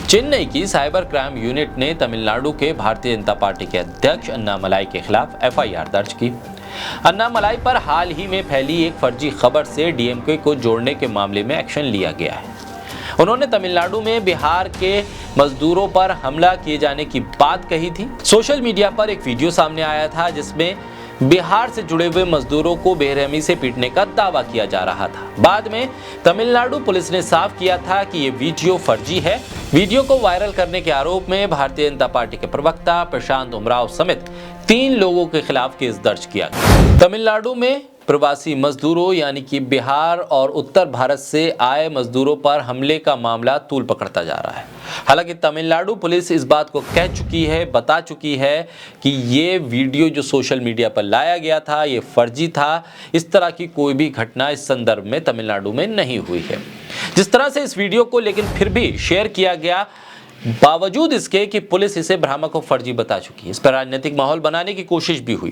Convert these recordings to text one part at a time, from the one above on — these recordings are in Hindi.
चेन्नई की साइबर क्राइम यूनिट ने तमिलनाडु के भारतीय जनता पार्टी के अध्यक्ष अन्नामलाई के खिलाफ एफआईआर दर्ज की। अन्नामलाई पर हाल ही में फैली एक फर्जी खबर से डीएमके को जोड़ने के मामले में एक्शन लिया गया है। उन्होंने तमिलनाडु में बिहार के मजदूरों पर हमला किए जाने की बात कही थी। सोशल मीडिया पर एक वीडियो सामने आया था जिसमें बिहार से जुड़े हुए मजदूरों को बेरहमी से पीटने का दावा किया जा रहा था। बाद में तमिलनाडु पुलिस ने साफ किया था कि ये वीडियो फर्जी है। वीडियो को वायरल करने के आरोप में भारतीय जनता पार्टी के प्रवक्ता प्रशांत उमराव समेत 3 लोगों के खिलाफ केस दर्ज किया गया। तमिलनाडु में प्रवासी मजदूरों यानी कि बिहार और उत्तर भारत से आए मजदूरों पर हमले का मामला तूल पकड़ता जा रहा है। हालांकि तमिलनाडु पुलिस इस बात को कह चुकी है, बता चुकी है कि ये वीडियो जो सोशल मीडिया पर लाया गया था ये फर्जी था। इस तरह की कोई भी घटना इस संदर्भ में तमिलनाडु में नहीं हुई है। जिस तरह से इस वीडियो को लेकिन फिर भी शेयर किया गया, बावजूद इसके कि पुलिस इसे भ्रामक और फर्जी बता चुकी है, इस पर राजनीतिक माहौल बनाने की कोशिश भी हुई।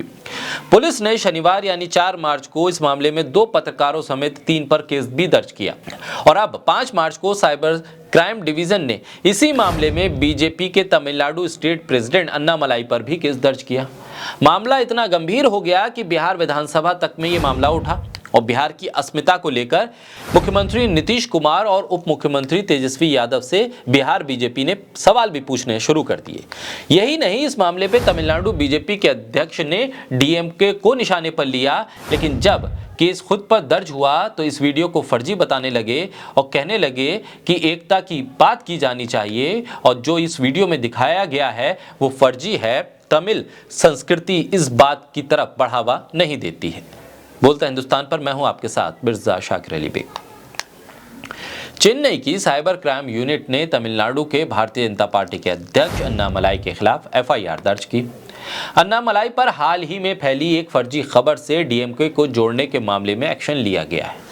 पुलिस ने शनिवार यानी 4 मार्च को इस मामले में 2 पत्रकारों समेत 3 पर केस भी दर्ज किया और अब 5 मार्च को साइबर क्राइम डिवीजन ने इसी मामले में बीजेपी के तमिलनाडु स्टेट प्रेसिडेंट अन्नामलाई पर भी केस दर्ज किया। मामला इतना गंभीर हो गया कि बिहार विधानसभा तक में ये मामला उठा और बिहार की अस्मिता को लेकर मुख्यमंत्री नीतीश कुमार और उप मुख्यमंत्री तेजस्वी यादव से बिहार बीजेपी ने सवाल भी पूछने शुरू कर दिए। यही नहीं, इस मामले पे तमिलनाडु बीजेपी के अध्यक्ष ने डीएमके को निशाने पर लिया, लेकिन जब केस खुद पर दर्ज हुआ तो इस वीडियो को फर्जी बताने लगे और कहने लगे कि एकता की बात की जानी चाहिए और जो इस वीडियो में दिखाया गया है वो फर्जी है। तमिल संस्कृति इस बात की तरफ बढ़ावा नहीं देती है। बोलता हिंदुस्तान पर मैं हूं आपके साथ मिर्जा शाकिर अली बेग। चेन्नई की साइबर क्राइम यूनिट ने तमिलनाडु के भारतीय जनता पार्टी के अध्यक्ष अन्नामलाई के खिलाफ एफआईआर दर्ज की। अन्नामलाई पर हाल ही में फैली एक फर्जी खबर से डीएमके को जोड़ने के मामले में एक्शन लिया गया है।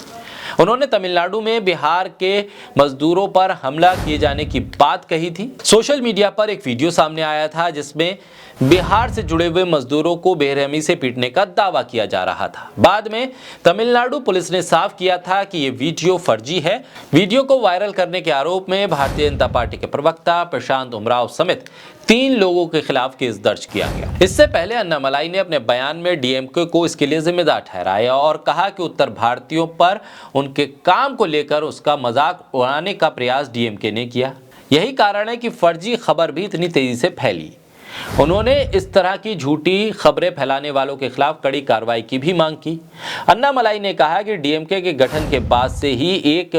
उन्होंने तमिलनाडु में बिहार के मजदूरों पर हमला किए जाने की बात कही थी। सोशल मीडिया पर एक वीडियो सामने आया था जिसमें बिहार से जुड़े हुए मजदूरों को बेरहमी से पीटने का दावा किया जा रहा था। बाद में तमिलनाडु पुलिस ने साफ किया था कि ये वीडियो फर्जी है। वीडियो को वायरल करने के आरोप में भारतीय जनता पार्टी के प्रवक्ता प्रशांत उमराव समेत 3 लोगों के खिलाफ केस दर्ज किया गया। इससे पहले अन्नामलाई ने अपने बयान में डीएमके को इसके लिए जिम्मेदार ठहराया और कहा कि उत्तर भारतीयों पर उनके काम को लेकर उसका मजाक उड़ाने का प्रयास डीएमके ने किया। यही कारण है कि फर्जी खबर भी इतनी तेजी से फैली। उन्होंने इस तरह की झूठी खबरें फैलाने वालों के खिलाफ कड़ी कार्रवाई की भी मांग की। अन्नामलाई ने कहा कि डीएमके के गठन के बाद से ही एक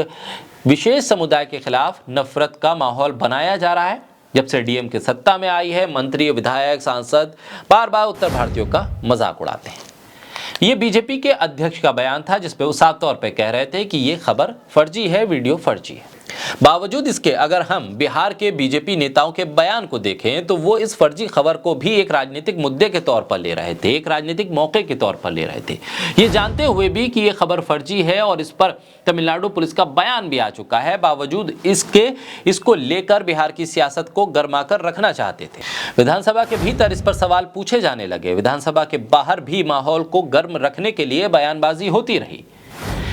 विशेष समुदाय के खिलाफ नफरत का माहौल बनाया जा रहा है। जब से डीएमके सत्ता में आई है, मंत्री, विधायक, सांसद बार बार उत्तर भारतीयों का मजाक उड़ाते हैं। ये बीजेपी के अध्यक्ष का बयान था जिसपे वो साफ तौर पे कह रहे थे कि ये खबर फर्जी है, वीडियो फर्जी है। बावजूद इसके अगर हम बिहार के बीजेपी नेताओं के बयान को देखें तो वो इस फर्जी खबर को भी एक राजनीतिक मुद्दे के तौर पर ले रहे थे, एक राजनीतिक मौके के तौर पर ले रहे थे, ये जानते हुए भी कि ये खबर फर्जी है और इस पर तमिलनाडु पुलिस का बयान भी आ चुका है। बावजूद इसको लेकर बिहार की सियासत को गर्मा कर रखना चाहते थे। विधानसभा के भीतर इस पर सवाल पूछे जाने लगे। विधानसभा के बाहर भी माहौल को गर्म रखने के लिए बयानबाजी होती रही।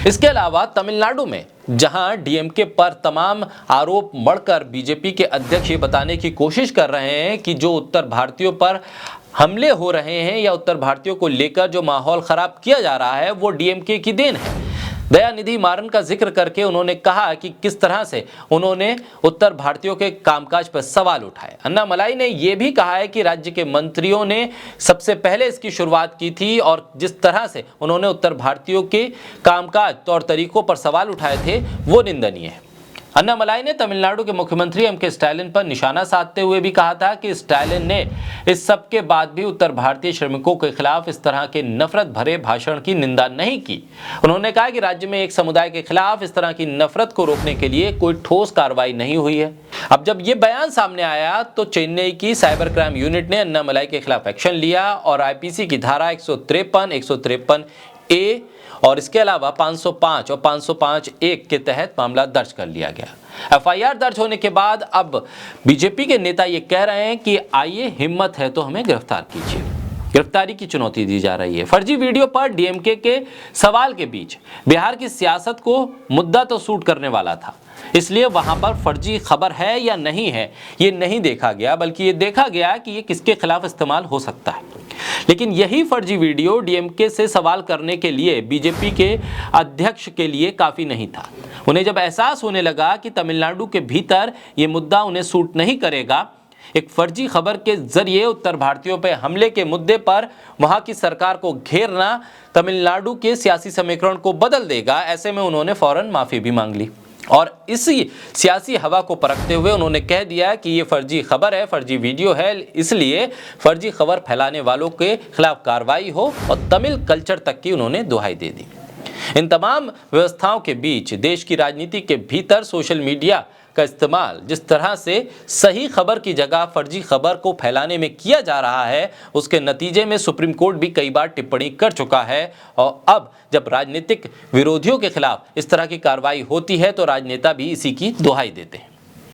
इसके अलावा तमिलनाडु में जहां डीएमके पर तमाम आरोप मढ़कर बीजेपी के अध्यक्ष ये बताने की कोशिश कर रहे हैं कि जो उत्तर भारतीयों पर हमले हो रहे हैं या उत्तर भारतीयों को लेकर जो माहौल खराब किया जा रहा है वो डीएमके की देन है। दयानिधि मारन का जिक्र करके उन्होंने कहा कि किस तरह से उन्होंने उत्तर भारतीयों के कामकाज पर सवाल उठाए। अन्नामलाई ने यह भी कहा है कि राज्य के मंत्रियों ने सबसे पहले इसकी शुरुआत की थी और जिस तरह से उन्होंने उत्तर भारतीयों के कामकाज तौर तरीकों पर सवाल उठाए थे वो निंदनीय है। अन्नामलाई ने तमिलनाडु के मुख्यमंत्री एम के स्टालिन पर निशाना साधते हुए भी कहा था कि स्टालिन ने इस सब के बाद भी उत्तर भारतीय श्रमिकों के खिलाफ इस तरह के नफरत भरे भाषण की निंदा नहीं की। उन्होंने कहा कि राज्य में एक समुदाय के खिलाफ इस तरह की नफरत को रोकने के लिए कोई ठोस कार्रवाई नहीं हुई है। अब जब ये बयान सामने आया तो चेन्नई की साइबर क्राइम यूनिट ने अन्नामलाई के खिलाफ एक्शन लिया और आईपीसी की धारा 153, 153A और इसके अलावा 505 और 505(1) के तहत मामला दर्ज कर लिया गया। एफआईआर दर्ज होने के बाद अब बीजेपी के नेता ये कह रहे हैं कि आइए, हिम्मत है तो हमें गिरफ्तार कीजिए। गिरफ्तारी की चुनौती दी जा रही है। फर्जी वीडियो पर डीएमके के सवाल के बीच बिहार की सियासत को मुद्दा तो सूट करने वाला था, इसलिए वहां पर फर्जी खबर है या नहीं है ये नहीं देखा गया, बल्कि ये देखा गया कि ये किसके खिलाफ इस्तेमाल हो सकता है। लेकिन यही फर्जी वीडियो डीएमके से सवाल करने के लिए बीजेपी के अध्यक्ष के लिए काफी नहीं था। उन्हें जब एहसास होने लगा कि तमिलनाडु के भीतर ये मुद्दा उन्हें सूट नहीं करेगा, एक फर्जी खबर के जरिए उत्तर भारतीयों पर हमले के मुद्दे पर वहां की सरकार को घेरना तमिलनाडु के सियासी समीकरण को बदल देगा, ऐसे में उन्होंने फौरन माफी भी मांग ली और इसी सियासी हवा को परखते हुए उन्होंने कह दिया कि ये फर्जी खबर है, फर्जी वीडियो है, इसलिए फर्जी खबर फैलाने वालों के खिलाफ कार्रवाई हो और तमिल कल्चर तक की उन्होंने दुहाई दे दी। इन तमाम व्यवस्थाओं के बीच देश की राजनीति के भीतर सोशल मीडिया का इस्तेमाल जिस तरह से सही खबर की जगह फर्जी खबर को फैलाने में किया जा रहा है, उसके नतीजे में सुप्रीम कोर्ट भी कई बार टिप्पणी कर चुका है और अब जब राजनीतिक विरोधियों के खिलाफ इस तरह की कार्रवाई होती है तो राजनेता भी इसी की दुहाई देते हैं।